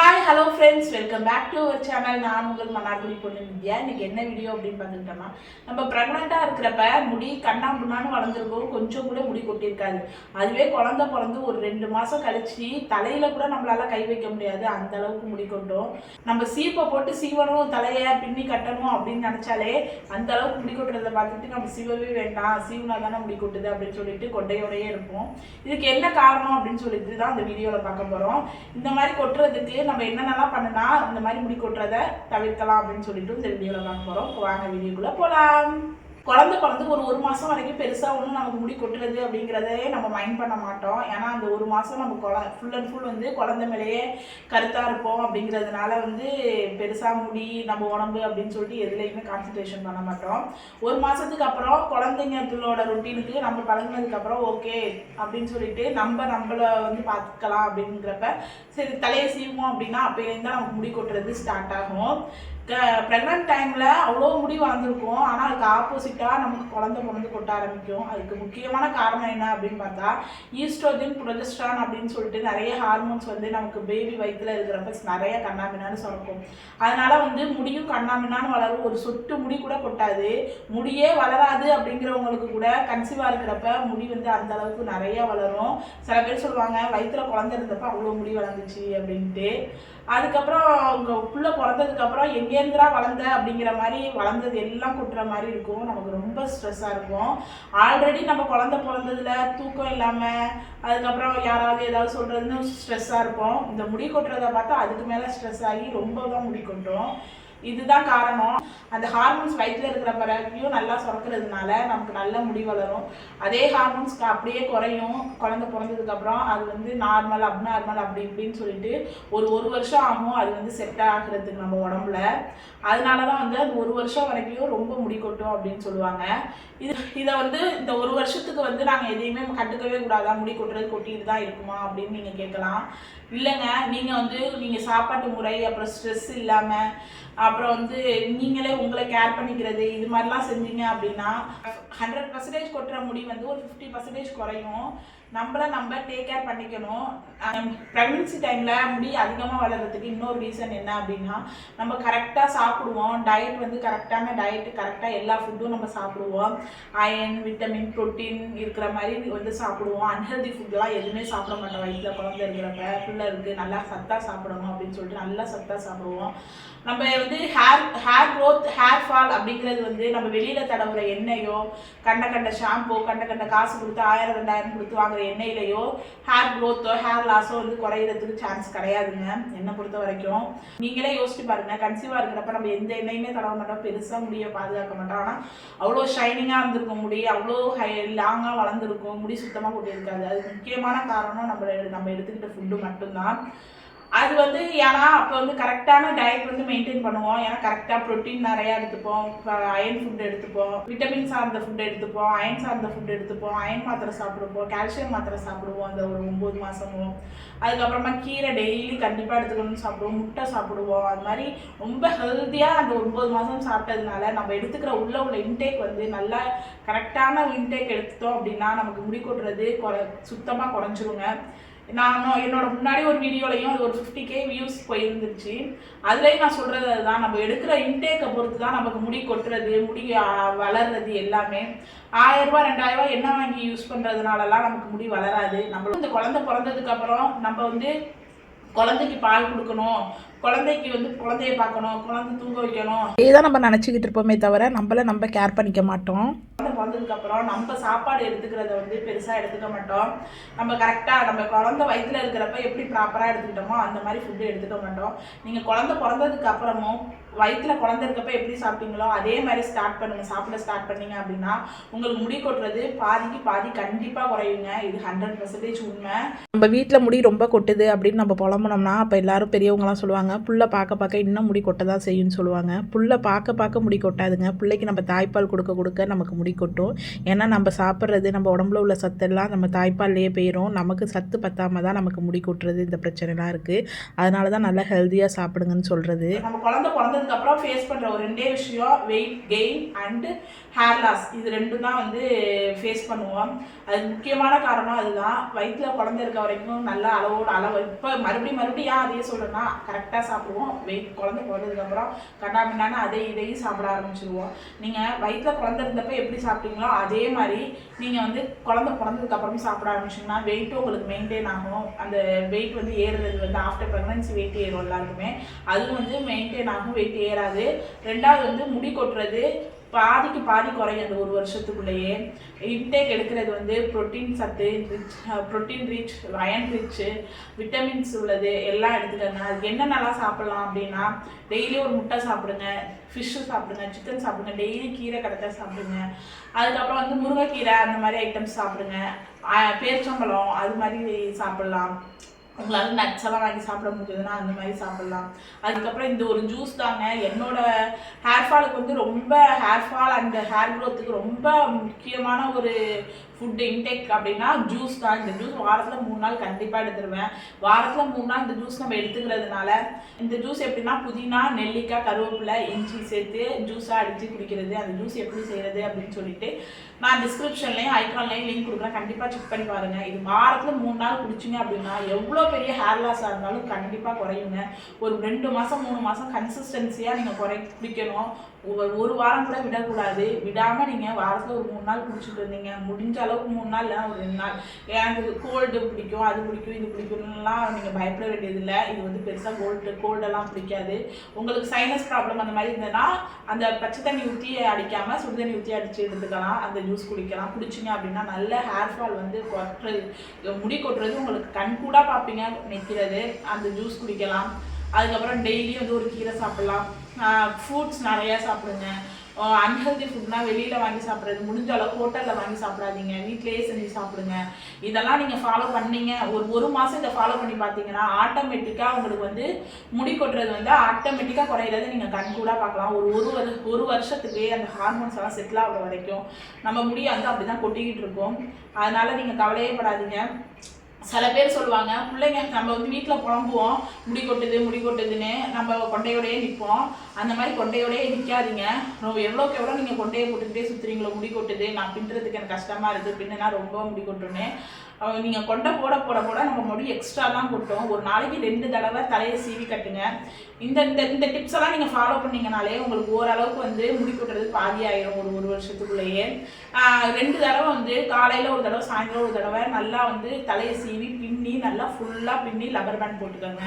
Hi hello friends, welcome back to our channel. நான் உங்கள் மன்னார்குடி பொண்ணு வித்யா. இன்னைக்கு என்ன வீடியோ அப்படின்னு பார்த்துக்கிட்டோம்னா, நம்ம ப்ரெக்னெண்ட்டாக இருக்கிறப்ப முடி கண்ணா முன்னான்னு வளர்ந்துருக்கும், கொஞ்சம் கூட முடி கொட்டியிருக்காது. அதுவே குழந்தை பிறந்து ஒரு 2 மாதம் கழிச்சு தலையில் கூட நம்மளால கை வைக்க முடியாது, அந்த அளவுக்கு முடி கொட்டும். நம்ம சீப்பை போட்டு சீவணும், தலையை பின்னி கட்டணும் அப்படின்னு நினச்சாலே அந்த அளவுக்கு முடி கொட்டுறதை பார்த்துட்டு நம்ம சீவவே வேண்டாம், சீவனா தானே முடி கொட்டுது அப்படின்னு சொல்லிட்டு கொண்டையோடையே இருப்போம். இதுக்கு என்ன காரணம் அப்படின்னு சொல்லிட்டு தான் இந்த வீடியோவில் பார்க்க போகிறோம். இந்த மாதிரி கொட்டுறதுக்கு நம்ம என்னென்னலாம் பண்ணனா இந்த மாதிரி முடி கொட்டுறதை தவிர்க்கலாம் அப்படின்னு சொல்லிட்டு இந்த வீடியோவில் பார்க்க போகிறோம். வாங்க வீடியோக்குள்ளே போகலாம். குழந்தை பிறந்து ஒரு மாதம் வரைக்கும் பெருசாக ஒன்றும் நமக்கு முடி கொட்டுறது அப்படிங்கிறதே நம்ம மைண்ட் பண்ண மாட்டோம். ஏன்னா அந்த ஒரு மாதம் நம்ம ஃபுல் அண்ட் ஃபுல் வந்து குழந்தை மேலேயே கருத்தாக இருப்போம். அப்படிங்கிறதுனால வந்து பெருசாக முடி நம்ம உடம்பு அப்படின்னு சொல்லிட்டு எதுலேயுமே கான்சன்ட்ரேஷன் பண்ண மாட்டோம். ஒரு மாதத்துக்கு அப்புறம் குழந்தைங்களோட ரொட்டீனுக்கு நம்ம பழகினதுக்கப்புறம் ஓகே அப்படின்னு சொல்லிட்டு நம்மளை வந்து பார்த்துக்கலாம் அப்படிங்கிறப்ப சரி தலையை சீவோம் அப்படின்னா அப்போலேருந்து தான் நமக்கு முடி கொட்டுறது ஸ்டார்ட் ஆகும். ப்ரெக்னென்ட் டைமில் அவ்வளோ முடி வளர்ந்துருக்கும், ஆனால் அதுக்கு ஆப்போசிட்டாக நமக்கு குழந்தை பிறந்து கொட்ட ஆரம்பிக்கும். அதுக்கு முக்கியமான காரணம் என்ன அப்படின்னு பார்த்தா ஈஸ்ட்ரோஜன், ப்ரொஜெஸ்ட்ரான் அப்படின்னு சொல்லிட்டு நிறைய ஹார்மோன்ஸ் வந்து நமக்கு பேபி வயிற்றில் இருக்கிறப்ப நிறைய கண்ணாமின்னான்னு சுரக்கும். அதனால் வந்து முடியும் கண்ணாமின்னான்னு வளரும், ஒரு சொட்டு முடி கூட கொட்டாது. முடியே வளராது அப்படிங்கிறவங்களுக்கு கூட கன்சீவாக இருக்கிறப்ப முடி வந்து அந்த அளவுக்கு நிறைய வளரும். சில பேர் சொல்லுவாங்க வயிற்றில் குழந்தை இருந்தப்போ அவ்வளோ முடி வளர்ந்துச்சு அப்படின்ட்டு. அதுக்கப்புறம் அவங்க புள்ள பிறந்ததுக்கப்புறம் எங்கேருந்துரா வளர்ந்த அப்படிங்கிற மாதிரி வளர்ந்தது எல்லாம் கொட்டுற மாதிரி இருக்கும். நமக்கு ரொம்ப ஸ்ட்ரெஸ்ஸாக இருக்கும். ஆல்ரெடி நம்ம குழந்தை பிறந்ததுல தூக்கம் இல்லாமல் அதுக்கப்புறம் யாராவது ஏதாவது சொல்கிறதுன்னு ஸ்ட்ரெஸ்ஸாக இருக்கும். இந்த முடி கொட்டுறதை பார்த்தா அதுக்கு மேலே ஸ்ட்ரெஸ் ஆகி ரொம்ப தான் முடி கொட்டும். இதுதான் காரணம். அந்த ஹார்மோன்ஸ் வயிற்றில் இருக்கிற பிறகையும் நல்லா சுரக்கிறதுனால நமக்கு நல்ல முடி வளரும். அதே ஹார்மோன்ஸ்க்கு அப்படியே குறையும் குழந்தை பிறந்ததுக்கப்புறம். அது வந்து நார்மல் அப்நார்மல் அப்படி இப்படின்னு சொல்லிட்டு ஒரு வருஷம் ஆகும் அது வந்து செட் ஆகிறதுக்கு நம்ம உடம்புல. அதனால தான் வந்து அது 1 வருஷம் வரைக்கும் ரொம்ப முடி கொட்டும் அப்படின்னு சொல்லுவாங்க. இதை வந்து இந்த 1 வருஷத்துக்கு வந்து நாங்கள் எதையுமே கண்டுக்கவே கூடாதா, முடி கொட்டுறது கொட்டிட்டு தான் இருக்குமா அப்படின்னு நீங்கள் கேட்கலாம். இல்லைங்க, நீங்கள் சாப்பாட்டு முறை, அப்புறம் ஸ்ட்ரெஸ் இல்லாமல், அப்புறம் வந்து நீங்களே உங்களை கேர் பண்ணிக்கிறது, இது மாதிரிலாம் செஞ்சீங்க அப்படின்னா 100% கொட்டுற முடி வந்து ஒரு 50% குறையும். நம்ம டேக் கேர் பண்ணிக்கணும். ப்ரெக்னன்சி டைமில் முடி அதிகமாக வளர்கிறதுக்கு இன்னொரு ரீசன் என்ன அப்படின்னா, நம்ம கரெக்டாக சாப்பிடுவோம். டயட் வந்து கரெக்டான டயட்டு, கரெக்டாக எல்லா ஃபுட்டும் நம்ம சாப்பிடுவோம். அயன், விட்டமின், ப்ரோட்டீன் இருக்கிற மாதிரி வந்து சாப்பிடுவோம். அன்ஹெல்தி ஃபுட்லாம் எதுவுமே சாப்பிட மாட்டோம். வயிற்றில் குழந்தை இருக்கிறப்ப பிள்ளைருக்கு நல்லா சத்தாக சாப்பிடணும் அப்படின்னு சொல்லிட்டு நல்லா சத்தாக சாப்பிடுவோம். நம்ம வந்து ஹேர் க்ரோத், ஹேர் ஃபால் அப்படிங்கிறது வந்து நம்ம வெளியில் தடவுற எண்ணெயோ, கண்ட ஷாம்போ, கண்ட காசு கொடுத்து 1000 2000 கொடுத்து வாங்குற எண்ணெயிலையோ ஹேர் க்ரோத்தோ ஹேர் லாஸோ வந்து குறையிறதுக்கு சான்ஸ் கிடையாதுங்க என்னை பொறுத்த வரைக்கும். நீங்களே யோசிச்சு பாருங்க, கன்சீவாக இருக்கிறப்ப நம்ம எந்த எண்ணெயுமே தடவ மாட்டோம், பெருசாக முடியை பாதுகாக்க மாட்டோம். ஆனால் அவ்வளோ ஷைனிங்காக இருந்திருக்கும் முடி, அவ்வளோ லாங்காக வளர்ந்துருக்கும், முடி சுத்தமாக கொட்டியிருக்காது. அதுக்கு முக்கியமான காரணம் நம்ம எடுத்துக்கிட்ட ஃபுட்டு மட்டும்தான். அது வந்து ஏன்னா அப்போ வந்து கரெக்டான டயட் வந்து மெயின்டைன் பண்ணுவோம். ஏன்னா கரெக்டாக ப்ரோட்டீன் நிறையா எடுத்துப்போம், அயன் ஃபுட் எடுத்துப்போம், விட்டமின் சார்ந்த ஃபுட் எடுத்துப்போம், அயன் சார்ந்த ஃபுட் எடுத்துப்போம், அயன் மாத்திரை சாப்பிடுவோம், கால்சியம் மாத்திரை சாப்பிடுவோம் அந்த ஒரு 9 மாதமும். அதுக்கப்புறமா கீரை டெய்லி கண்டிப்பாக எடுத்துக்கணும்னு சாப்பிடுவோம், முட்டை சாப்பிடுவோம். அது மாதிரி ரொம்ப ஹெல்த்தியாக அந்த 9 மாதம் சாப்பிட்டதுனால நம்ம எடுத்துக்கிற உள்ள இன்டேக் வந்து நல்லா கரெக்டான இன்டேக் எடுத்துட்டோம் அப்படின்னா நமக்கு முடி கொட்டுறது சுத்தமாக குறைஞ்சிருங்க. நான் என்னோட முன்னாடி ஒரு வீடியோலையும் அது ஒரு 50K வியூஸ் போயிருந்துச்சு. அதுலேயும் நான் சொல்கிறது அதுதான், நம்ம எடுக்கிற இன்டேக்கை பொறுத்து தான் நமக்கு முடி கொட்டுறது, முடி வளர்றது எல்லாமே. 1000 ரூபா 2000 ரூபா எண்ணெய் வாங்கி யூஸ் பண்ணுறதுனாலலாம் நமக்கு முடி வளராது. நம்மளும் இந்த குழந்தை பிறந்ததுக்கப்புறம் நம்ம வந்து குழந்தைக்கு பால் கொடுக்கணும், குழந்தைக்கு வந்து குழந்தைய பார்க்கணும், குழந்தை தூங்க வைக்கணும், இதுதான் நம்ம நினச்சிக்கிட்டு இருப்போமே தவிர நம்ம கேர் பண்ணிக்க மாட்டோம். குழந்தை பிறந்ததுக்கப்புறம் நம்ம சாப்பாடு எடுத்துக்கிறத வந்து பெருசாக எடுத்துக்க மாட்டோம். நம்ம கரெக்டாக நம்ம குழந்தை வயிற்றில் இருக்கிறப்ப எப்படி ப்ராப்பராக எடுத்துக்கிட்டோமோ அந்த மாதிரி ஃபுட்டு எடுத்துக்க மாட்டோம். நீங்கள் குழந்தை பிறந்ததுக்கு அப்புறமும் வயிற்றில் குழந்தை இருக்கப்ப எப்படி சாப்பிட்டீங்களோ அதே மாதிரி சாப்பிட ஸ்டார்ட் பண்ணீங்க அப்படின்னா உங்களுக்கு முடி கொட்டுறது பாதிக்கு பாதி கண்டிப்பாக குறையுங்க. இது 100% உண்மை. நம்ம வீட்டில் முடி ரொம்ப கொட்டுது அப்படின்னு நம்ம புலம்புனோம்னா அப்போ எல்லாரும் பெரியவங்களாம் சொல்லுவாங்க, புள்ள பார்க்க இன்னும் முடி கொட்ட தான் செய்யும்னு சொல்லுவாங்க. புள்ள பார்க்க முடி கொட்டாதுங்க. பிள்ளைக்கு நம்ம தாய்ப்பால் கொடுக்க நமக்கு முடி கொட்டும். இருக்கட்டும். ஏன்னா நம்ம சாப்பிட்றது நம்ம உடம்புல உள்ள சத்தெல்லாம் நம்ம தாய்ப்பால்லையே போயிடும். நமக்கு சத்து பத்தாமல் தான் நமக்கு முடி கொட்டுறது இந்த பிரச்சனைலாம் இருக்குது. அதனால தான் நல்லா ஹெல்த்தியாக சாப்பிடுங்கன்னு சொல்கிறது. நம்ம குழந்தை பிறந்ததுக்கப்புறம் ஃபேஸ் பண்ணுற ஒரு 2 விஷயம் weight gain and hair loss. இது 2 தான் வந்து ஃபேஸ் பண்ணுவோம். அது முக்கியமான காரணம் அதுதான். வயிற்றில் குழந்தை இருக்க வரைக்கும் நல்ல அளவு இப்போ மறுபடியும் ஏன் அதையே சொல்கிறேன்னா கரெக்டாக சாப்பிடுவோம். குழந்தை பிறந்ததுக்கப்புறம் கண்டாமின்னான்னு இதையும் சாப்பிட ஆரம்பிச்சிடுவோம். நீங்கள் வயிற்றில் குழந்தை இருந்தப்போ எப்படி சாப்பிட்டீங்களோ அதே மாதிரி நீங்கள் வந்து குழந்தை பிறந்ததுக்கப்புறம் சாப்பிட ஆரம்பிச்சிங்கன்னா வெயிட்டும் உங்களுக்கு மெயின்டைன் ஆகும். அந்த வெயிட் வந்து ஏறுறது வந்து ஆஃப்டர் ப்ரெக்னன்சி வெயிட் ஏறும் எல்லாருக்குமே. அது வந்து மெயின்டைன் ஆகும், வெயிட் ஏறாது. 2வது வந்து முடி கொட்டுறது பாதிக்கு பாதி குறையும் அந்த 1 வருஷத்துக்குள்ளேயே. இன்டேக் எடுக்கிறது வந்து ப்ரோட்டீன் சத்து protein rich, iron rich, vitamins உள்ளது எல்லாம் எடுத்துக்கோங்க. அதுக்கு என்னென்னலாம் சாப்பிட்லாம் அப்படின்னா டெய்லி ஒரு முட்டை சாப்பிடுங்க, ஃபிஷ்ஷு சாப்பிடுங்க, சிக்கன் சாப்பிடுங்க, டெய்லி கீரை கிடைச்சா சாப்பிடுங்க. அதுக்கப்புறம் வந்து முருங்கைக்கீரை அந்த மாதிரி ஐட்டம்ஸ் சாப்பிடுங்க. பேரிச்சம்பழம் அது மாதிரி சாப்பிட்லாம். உங்களால் நட்ஸ் எல்லாம் வாங்கி சாப்பிட முடியுதுன்னா அந்த மாதிரி சாப்பிட்லாம். அதுக்கப்புறம் இந்த ஒரு ஜூஸ் தாங்க என்னோட ஹேர் ஃபாலுக்கு வந்து ரொம்ப ஹேர் ஃபால் அண்ட் ஹேர் க்ரோத்துக்கு ரொம்ப முக்கியமான ஒரு ஃபுட்டு இன்டேக் அப்படின்னா ஜூஸ் தான். இந்த ஜூஸ் வாரத்தில் 3 நாள் கண்டிப்பாக எடுத்துருவேன். வாரத்தில் 3 நாள் இந்த ஜூஸ் நம்ம எடுத்துக்கிறதுனால இந்த ஜூஸ் எப்படின்னா புதினா, நெல்லிக்காய், கருவேப்பிலை, இஞ்சி சேர்த்து ஜூஸாக அடித்து குடிக்கிறது. அந்த ஜூஸ் எப்படி செய்கிறது அப்படின்னு சொல்லிட்டு நான் டிஸ்கிரிப்ஷன்லேயும் ஐகான்லேயும் லிங்க் கொடுக்குறேன். கண்டிப்பாக செக் பண்ணி பாருங்கள். இது வாரத்தில் 3 நாள் குடிச்சிங்க அப்படின்னா எவ்வளோ பெரிய ஹேர் லாஸாக இருந்தாலும் கண்டிப்பாக குறையுங்க. ஒரு 2 மாதம் 3 மாதம் கன்சிஸ்டன்சியாக நீங்கள் குடிக்கணும். ஒரு வாரம் கூட விடக்கூடாது. விடாமல் நீங்கள் வாரத்தில் ஒரு 3 நாள் குடிச்சிட்டு இருந்தீங்க. முடிஞ்ச அளவுக்கு 3 நாள் இல்லைனா ஒரு 2 நாள். எனக்கு கோல்டு பிடிக்கும், அது பிடிக்கும், இது பிடிக்கும்லாம் நீங்கள் பயப்பட வேண்டியதில்லை. இது வந்து பெருசாக கோல்டெல்லாம் பிடிக்காது. உங்களுக்கு சைனஸ் ப்ராப்ளம் அந்த மாதிரி இருந்ததுன்னா அந்த பச்சை தண்ணி ஊற்றி அடிக்காமல் சுடு தண்ணி ஊற்றி அடித்து எடுத்துக்கலாம். அந்த ஜூஸ் குடிக்கலாம். குடிச்சிங்க அப்படின்னா நல்ல ஹேர் ஃபால் வந்து முடி கொட்டுறது உங்களுக்கு கண் கூட பார்ப்பீங்க நிற்கிறது. அந்த ஜூஸ் குடிக்கலாம். அதுக்கப்புறம் டெய்லி வந்து ஒரு கீரை சாப்பிட்லாம். ஃப்ரூட்ஸ் நிறையா சாப்பிடுங்க. அன்ஹெல்தி ஃபுட்னா வெளியில் வாங்கி சாப்பிட்றது முடிஞ்ச அளவு ஹோட்டலில் வாங்கி சாப்பிடாதீங்க. வீட்டிலேயே செஞ்சு சாப்பிடுங்க. இதெல்லாம் நீங்கள் ஃபாலோ பண்ணீங்க ஒரு மாதம் இதை ஃபாலோ பண்ணி பார்த்தீங்கன்னா ஆட்டோமேட்டிக்காக உங்களுக்கு வந்து முடி கொட்டுறது வந்து ஆட்டோமேட்டிக்காக குறையிறத நீங்கள் கண்கூடாக பார்க்கலாம். ஒரு வருஷத்துக்கு அந்த ஹார்மோன்ஸ் எல்லாம் செட்டில் ஆகிற வரைக்கும் நம்ம முடி வந்து அப்படி தான் கொட்டிக்கிட்டு இருக்கோம். அதனால் நீங்கள் கவலையே படாதீங்க. சில பேர் சொல்லுவாங்க பிள்ளைங்க நம்ம வந்து வீட்டில் புலம்புவோம் முடி கொட்டுதுன்னு நம்ம கொண்டையோடையே நிற்போம். அந்த மாதிரி கொண்டையோடையே நிற்காதீங்க. எவ்வளோக்கு எவ்வளோ நீங்கள் கொண்டையை போட்டுக்கிட்டே சுற்றுறீங்களோ முடி கொட்டுது நான் பின்னுறதுக்கு எனக்கு கஷ்டமாக இருக்குது பின்னுனா ரொம்ப முடி கொட்டுன்னு நீங்கள் கொண்டை போட நம்ம முடி எக்ஸ்ட்ரா தான் கொட்டும். ஒரு நாளைக்கு 2 தடவை தலையை சீவி கட்டுங்க. இந்த டிப்ஸ் எல்லாம் நீங்கள் ஃபாலோ பண்ணிங்கனாலே உங்களுக்கு ஓரளவுக்கு வந்து முடி கொட்டுறது பாதி ஆயிரும். ஒரு வருஷத்துக்குள்ளேயே 2 தடவை வந்து காலையில் ஒரு தடவை சாயந்தரம் ஒரு தடவை நல்லா வந்து தலையை சீவி பின்னி நல்லா ஃபுல்லாக பின்னி லப்பர் பேண்ட் போட்டுக்கோங்க.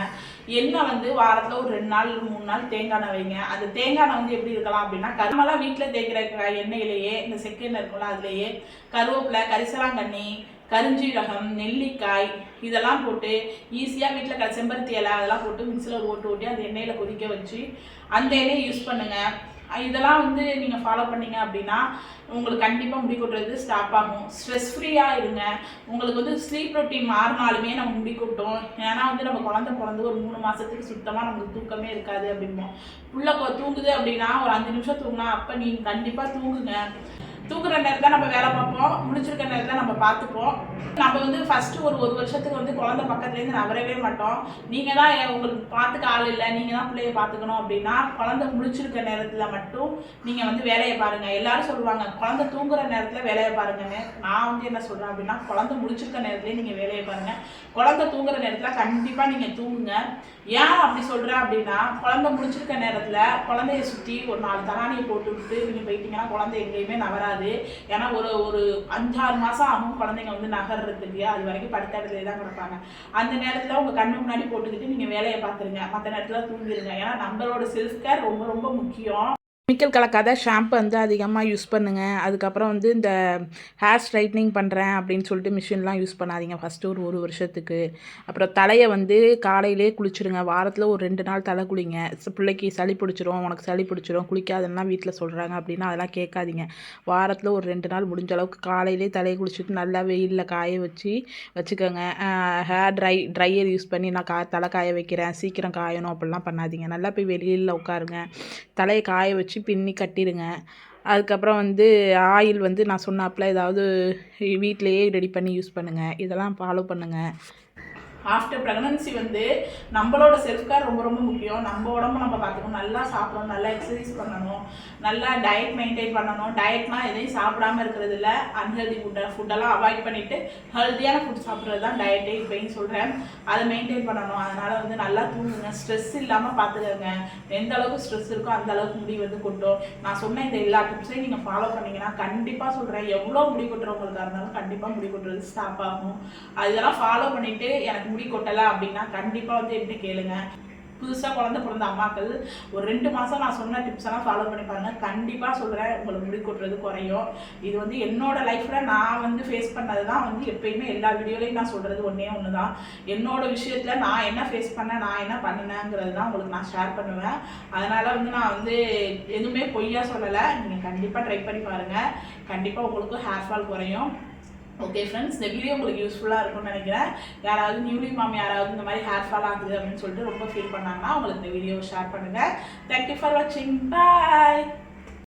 எண்ணெய் வந்து வாரத்தில் ஒரு 2 நாள் 3 நாள் தேங்காய் எண்ணெய் வைங்க. அந்த தேங்காய் எண்ணெய் வந்து எப்படி இருக்கலாம் அப்படின்னா கருமெல்லாம் வீட்டில் தேய்க்கிற எண்ணெயிலேயே இந்த செக்கெண்ணெய் இருக்கும்ல அதுலேயே கருவேப்பிலை, கரிசலாங்கண்ணி, கருஞ்சீரகம், நெல்லிக்காய் இதெல்லாம் போட்டு ஈஸியாக வீட்டில் செம்பருத்தி இலை அதெல்லாம் போட்டு மிக்சியில் ஓட்டி அந்த எண்ணெயில் கொதிக்க வச்சு அந்த எண்ணெயை யூஸ் பண்ணுங்கள். இதெல்லாம் வந்து நீங்கள் ஃபாலோ பண்ணீங்க அப்படின்னா உங்களுக்கு கண்டிப்பாக முடி கொட்டுறது ஸ்டாப் ஆகும். ஸ்ட்ரெஸ் ஃப்ரீயாக இருங்க. உங்களுக்கு வந்து ஸ்லீப் ரொட்டீன் மாறினாலுமே நம்ம முடி கொட்டும். ஏன்னா வந்து நம்ம குழந்தை பிறந்து ஒரு 3 மாதத்துக்கு சுத்தமாக நமக்கு தூக்கமே இருக்காது அப்படிம்போம். புள்ள தூங்குது அப்படின்னா ஒரு 5 நிமிஷம் தூங்கினா அப்போ நீங்கள் கண்டிப்பாக தூங்குங்க. தூங்குற நேரத்தில் நம்ம வேலை பார்ப்போம், முடிச்சிருக்க நேரத்தில் நம்ம பார்த்துப்போம். நம்ம வந்து ஃபஸ்ட்டு ஒரு வருஷத்துக்கு வந்து குழந்தை பக்கத்துலேருந்து நகரவே மாட்டோம். நீங்கள் தான் உங்களுக்கு பார்த்துக்க ஆள் இல்லை, நீங்கள் தான் பிள்ளைய பார்த்துக்கணும் அப்படின்னா குழந்தை முடிச்சிருக்க நேரத்தில் மட்டும் நீங்கள் வந்து வேலையை பாருங்கள். எல்லோரும் சொல்லுவாங்க குழந்தை தூங்குற நேரத்தில் வேலையை பாருங்கன்னு. நான் வந்து என்ன சொல்கிறேன் அப்படின்னா குழந்தை முடிச்சிருக்க நேரத்துலேயே நீங்கள் வேலையை பாருங்கள். குழந்தை தூங்குற நேரத்தில் கண்டிப்பாக நீங்கள் தூங்குங்க. ஏன் அப்படி சொல்கிறேன் அப்படின்னா குழந்தை முடிச்சிருக்க நேரத்தில் குழந்தைய சுற்றி ஒரு 4 தலானியை போட்டு விட்டு நீங்கள் போயிட்டீங்கன்னா குழந்தை எங்கேயுமே நகராது. ஏன்னா ஒரு 5-6 மாதம் ஆகும் குழந்தைங்க வந்து நகர்றதுக்கு. அது வரைக்கும் படுத்த இடத்துல தான் கிடப்பாங்க. அந்த நேரத்தில் உங்கள் கண்ணு முன்னாடி போட்டுக்கிட்டு நீங்கள் வேலையை பார்த்துருங்க. மற்ற நேரத்தில் தூங்கிடுங்க. ஏன்னா நம்மளோட செல்ஃப் கேர் ரொம்ப ரொம்ப முக்கியம். கெமிக்கல் கலக்காத ஷாம்பு வந்து அதிகமாக யூஸ் பண்ணுங்கள். அதுக்கப்புறம் வந்து இந்த ஹேர் ஸ்ட்ரைட்னிங் பண்ணுறேன் அப்படின்னு சொல்லிட்டு மிஷின்லாம் யூஸ் பண்ணாதீங்க ஃபஸ்ட்டு ஒரு வருஷத்துக்கு. அப்புறம் தலையை வந்து காலையிலே குளிச்சுடுங்க. வாரத்தில் ஒரு 2 நாள் தலை குளிங்க. பிள்ளைக்கு சளி பிடிச்சிரும், உனக்கு சளி பிடிச்சிரும், குளிக்காதன்னா வீட்டில் சொல்கிறாங்க அப்படின்னா அதெல்லாம் கேட்காதீங்க. வாரத்தில் ஒரு 2 நாள் முடிஞ்ச அளவுக்கு காலையிலே தலையை குளிச்சுட்டு நல்லா வெயிலில் காய வச்சுக்கோங்க. ஹேர் ட்ரையர் யூஸ் பண்ணி நான் தலை காய வைக்கிறேன் சீக்கிரம் காயணும் அப்படிலாம் பண்ணாதீங்க. நல்லா போய் வெளியில் உட்காருங்க. தலையை காய வச்சு பின்னி கட்டிடுங்க. அதுக்கப்புறம் வந்து ஆயில் வந்து நான் சொன்னாப்புல ஏதாவது வீட்டிலையே ரெடி பண்ணி யூஸ் பண்ணுங்கள், இதெல்லாம் ஃபாலோ பண்ணுங்கள். ஆஃப்டர் ப்ரெக்னன்சி வந்து நம்மளோட செல்ஃப் கேர் ரொம்ப ரொம்ப முக்கியம். நம்ம உடம்பு நம்ம பார்த்துக்கணும், நல்லா சாப்பிடணும், நல்லா எக்ஸசைஸ் பண்ணணும், நல்லா டயட் மெயின்டைன் பண்ணணும். டயட்னா எதையும் சாப்பிடாம இருக்கிறது இல்லை, அன்ஹெல்தி ஃபுட்டெல்லாம் அவாய்ட் பண்ணிவிட்டு ஹெல்த்தியான ஃபுட் சாப்பிட்றது தான் டயட்டே இப்போயும் சொல்கிறேன். அதை மெயின்டைன் பண்ணணும். அதனால் வந்து நல்லா தூங்குங்க, ஸ்ட்ரெஸ் இல்லாமல் பார்த்துக்கோங்க. எந்த அளவுக்கு ஸ்ட்ரெஸ் இருக்கோ அந்த அளவுக்கு முடி வந்து கொட்டும். நான் சொன்ன இந்த எல்லா டிப்ஸையும் நீங்கள் ஃபாலோ பண்ணிங்கன்னா கண்டிப்பாக சொல்கிறேன், எவ்வளோ முடி கொட்டுறவங்களுக்காக இருந்தாலும் கண்டிப்பாக முடி கொட்டுறது ஸ்டாப் ஆகும். இதெல்லாம் ஃபாலோ பண்ணிவிட்டு எனக்கு முடி கொட்டலை அப்படின்னா கண்டிப்பாக வந்து எப்படி கேளுங்க. புதுசாக குழந்தை பிறந்த அம்மாக்கள் ஒரு 2 மாதம் நான் சொன்ன டிப்ஸ் எல்லாம் ஃபாலோ பண்ணி பாருங்கள். கண்டிப்பாக சொல்கிறேன், உங்களுக்கு முடி கொட்டுறது குறையும். இது வந்து என்னோட லைஃப்பில் நான் வந்து ஃபேஸ் பண்ணது தான். வந்து எப்பயுமே எல்லா வீடியோலையும் நான் சொல்கிறது ஒன்று தான். என்னோட விஷயத்தில் நான் என்ன ஃபேஸ் பண்ணேன், நான் என்ன பண்ணினேங்கிறது தான் உங்களுக்கு நான் ஷேர் பண்ணுவேன். அதனால் வந்து நான் வந்து எதுவுமே பொய்யா சொல்லலை. நீங்கள் கண்டிப்பாக ட்ரை பண்ணி பாருங்கள், கண்டிப்பாக உங்களுக்கு ஹேர் ஃபால் குறையும். ஓகே ஃப்ரெண்ட்ஸ், இந்த வீடியோ உங்களுக்கு யூஸ்ஃபுல்லாக இருக்கும்னு நினைக்கிறேன். யாராவது நியூலி மாம் யாராவது இந்த மாதிரி ஹேர் ஃபால் ஆகுது அப்படின்னு சொல்லிட்டு ரொம்ப ஃபீல் பண்ணாங்கன்னா உங்களுக்கு இந்த வீடியோவை ஷேர் பண்ணுங்கள். தேங்க்யூ ஃபார் வாட்சிங். பாய்.